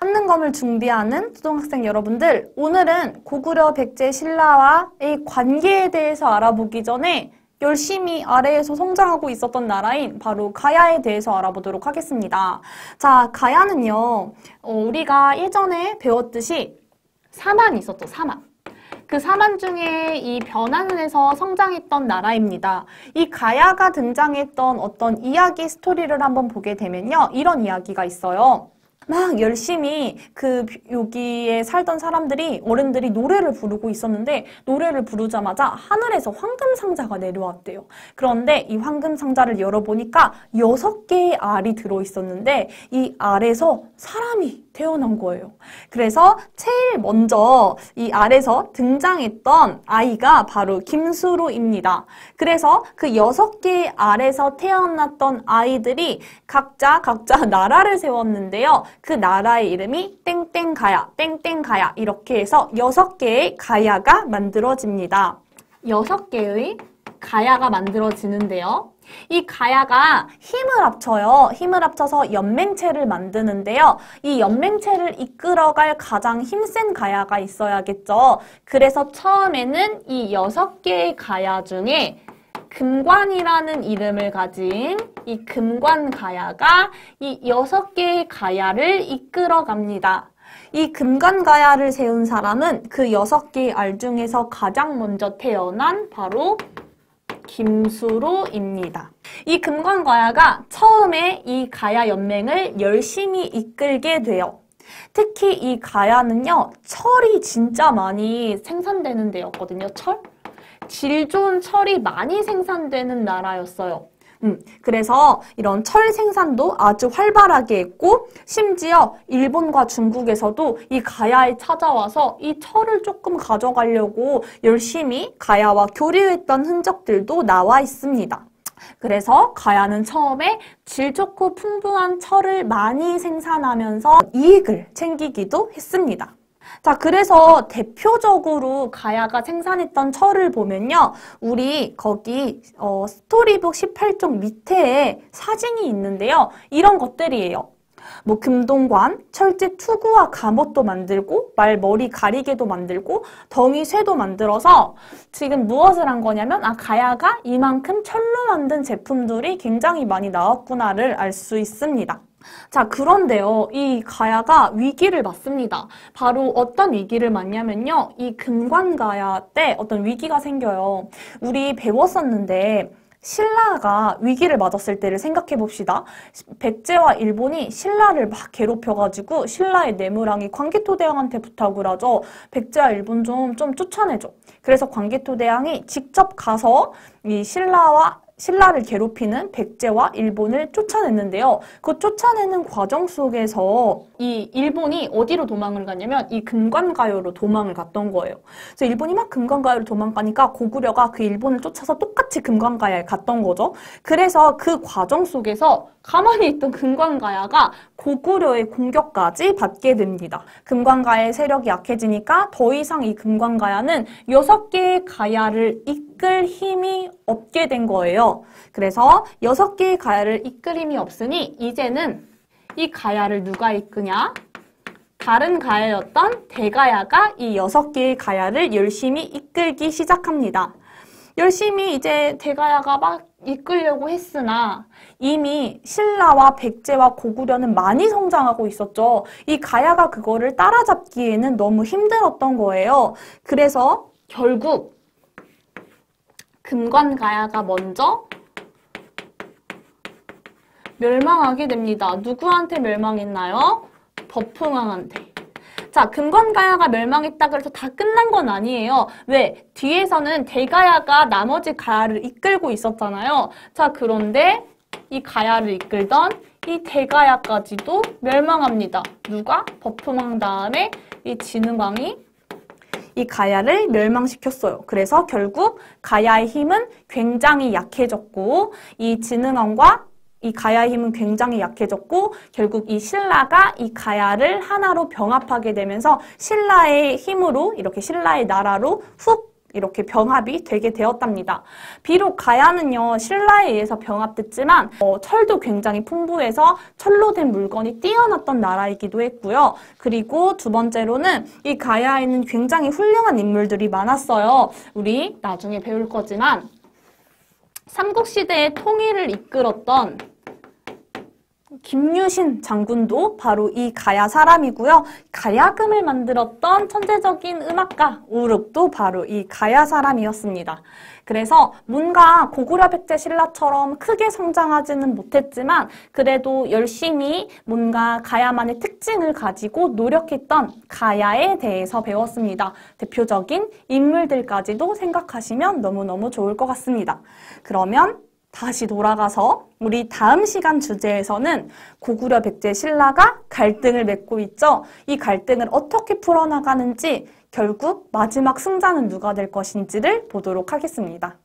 한능검을 준비하는 초등학생 여러분들, 오늘은 고구려 백제 신라와의 관계에 대해서 알아보기 전에 열심히 아래에서 성장하고 있었던 나라인 바로 가야에 대해서 알아보도록 하겠습니다. 자, 가야는요, 우리가 예전에 배웠듯이 사만이 있었죠, 사만. 그 사만 중에 이 변환에서 성장했던 나라입니다. 이 가야가 등장했던 어떤 이야기 스토리를 한번 보게 되면요, 이런 이야기가 있어요. 막 열심히 여기에 살던 사람들이, 어른들이 노래를 부르고 있었는데 노래를 부르자마자 하늘에서 황금상자가 내려왔대요. 그런데 이 황금상자를 열어보니까 6개의 알이 들어있었는데 이 알에서 사람이 태어난 거예요. 그래서 제일 먼저 이 알에서 등장했던 아이가 바로 김수로입니다. 그래서 그 6개의 알에서 태어났던 아이들이 각자 나라를 세웠는데요. 그 나라의 이름이 땡땡가야, 땡땡가야 이렇게 해서 6개의 가야가 만들어집니다. 6개의 가야가 만들어지는데요. 이 가야가 힘을 합쳐요. 힘을 합쳐서 연맹체를 만드는데요. 이 연맹체를 이끌어갈 가장 힘센 가야가 있어야겠죠. 그래서 처음에는 이 6개의 가야 중에 금관이라는 이름을 가진 이 금관가야가 이 6개의 가야를 이끌어갑니다. 이 금관가야를 세운 사람은 그 6개의 알 중에서 가장 먼저 태어난 바로 김수로입니다. 이 금관가야가 처음에 이 가야 연맹을 열심히 이끌게 돼요. 특히 이 가야는요, 철이 진짜 많이 생산되는 데였거든요. 질 좋은 철이 많이 생산되는 나라였어요. 그래서 이런 철 생산도 아주 활발하게 했고, 심지어 일본과 중국에서도 이 가야에 찾아와서 이 철을 조금 가져가려고 열심히 가야와 교류했던 흔적들도 나와 있습니다. 그래서 가야는 처음에 질 좋고 풍부한 철을 많이 생산하면서 이익을 챙기기도 했습니다. 자, 그래서 대표적으로 가야가 생산했던 철을 보면요, 우리 거기 스토리북 18쪽 밑에 사진이 있는데요. 이런 것들이에요. 뭐 금동관, 철제 투구와 갑옷도 만들고 말머리 가리개도 만들고 덩이 쇠도 만들어서 지금 무엇을 한 거냐면 가야가 이만큼 철로 만든 제품들이 굉장히 많이 나왔구나를 알 수 있습니다. 자, 그런데요, 이 가야가 위기를 맞습니다. 바로 어떤 위기를 맞냐면요, 이 금관가야 때 어떤 위기가 생겨요. 우리 배웠었는데 신라가 위기를 맞았을 때를 생각해 봅시다. 백제와 일본이 신라를 막 괴롭혀가지고 신라의 내무랑이 광개토대왕한테 부탁을 하죠. 백제와 일본 좀 쫓아내줘. 그래서 광개토대왕이 직접 가서 이 신라를 괴롭히는 백제와 일본을 쫓아냈는데요. 그 쫓아내는 과정 속에서 이 일본이 어디로 도망을 갔냐면 이 금관가요로 도망을 갔던 거예요. 그래서 일본이 막 금관가요로 도망가니까 고구려가 그 일본을 쫓아서 똑같이 금관가야에 갔던 거죠. 그래서 그 과정 속에서 가만히 있던 금관가야가 고구려의 공격까지 받게 됩니다. 금관가야의 세력이 약해지니까 더 이상 이 금관가야는 6개의 가야를 이끌 힘이 없게 된 거예요. 그래서 6개의 가야를 이끌 힘이 없으니 이제는 이 가야를 누가 이끄냐? 다른 가야였던 대가야가 이 6개의 가야를 열심히 이끌기 시작합니다. 열심히 이제 대가야가 막 이끌려고 했으나 이미 신라와 백제와 고구려는 많이 성장하고 있었죠. 이 가야가 그거를 따라잡기에는 너무 힘들었던 거예요. 그래서 결국 금관가야가 먼저 멸망하게 됩니다. 누구한테 멸망했나요? 버풍왕한테. 자, 금관가야가 멸망했다 그래서 다 끝난 건 아니에요. 왜? 뒤에서는 대가야가 나머지 가야를 이끌고 있었잖아요. 자, 그런데 이 가야를 이끌던 이 대가야까지도 멸망합니다. 누가? 버풍왕 다음에 이 진흥왕이 이 가야를 멸망시켰어요. 그래서 결국 가야의 힘은 굉장히 약해졌고 이 진흥왕과 이 가야의 힘은 굉장히 약해졌고 결국 이 신라가 이 가야를 하나로 병합하게 되면서 신라의 힘으로 이렇게 신라의 나라로 훅 이렇게 병합이 되게 되었답니다. 비록 가야는요, 신라에 의해서 병합됐지만 철도 굉장히 풍부해서 철로 된 물건이 뛰어났던 나라이기도 했고요. 그리고 두 번째로는 이 가야에는 굉장히 훌륭한 인물들이 많았어요. 우리 나중에 배울 거지만 삼국시대의 통일을 이끌었던 김유신 장군도 바로 이 가야 사람이고요. 가야금을 만들었던 천재적인 음악가 오륙도 바로 이 가야 사람이었습니다. 그래서 뭔가 고구려 백제 신라처럼 크게 성장하지는 못했지만 그래도 열심히 뭔가 가야만의 특징을 가지고 노력했던 가야에 대해서 배웠습니다. 대표적인 인물들까지도 생각하시면 너무너무 좋을 것 같습니다. 그러면 다시 돌아가서 우리 다음 시간 주제에서는 고구려 백제 신라가 갈등을 맺고 있죠. 이 갈등을 어떻게 풀어나가는지 결국 마지막 승자는 누가 될 것인지를 보도록 하겠습니다.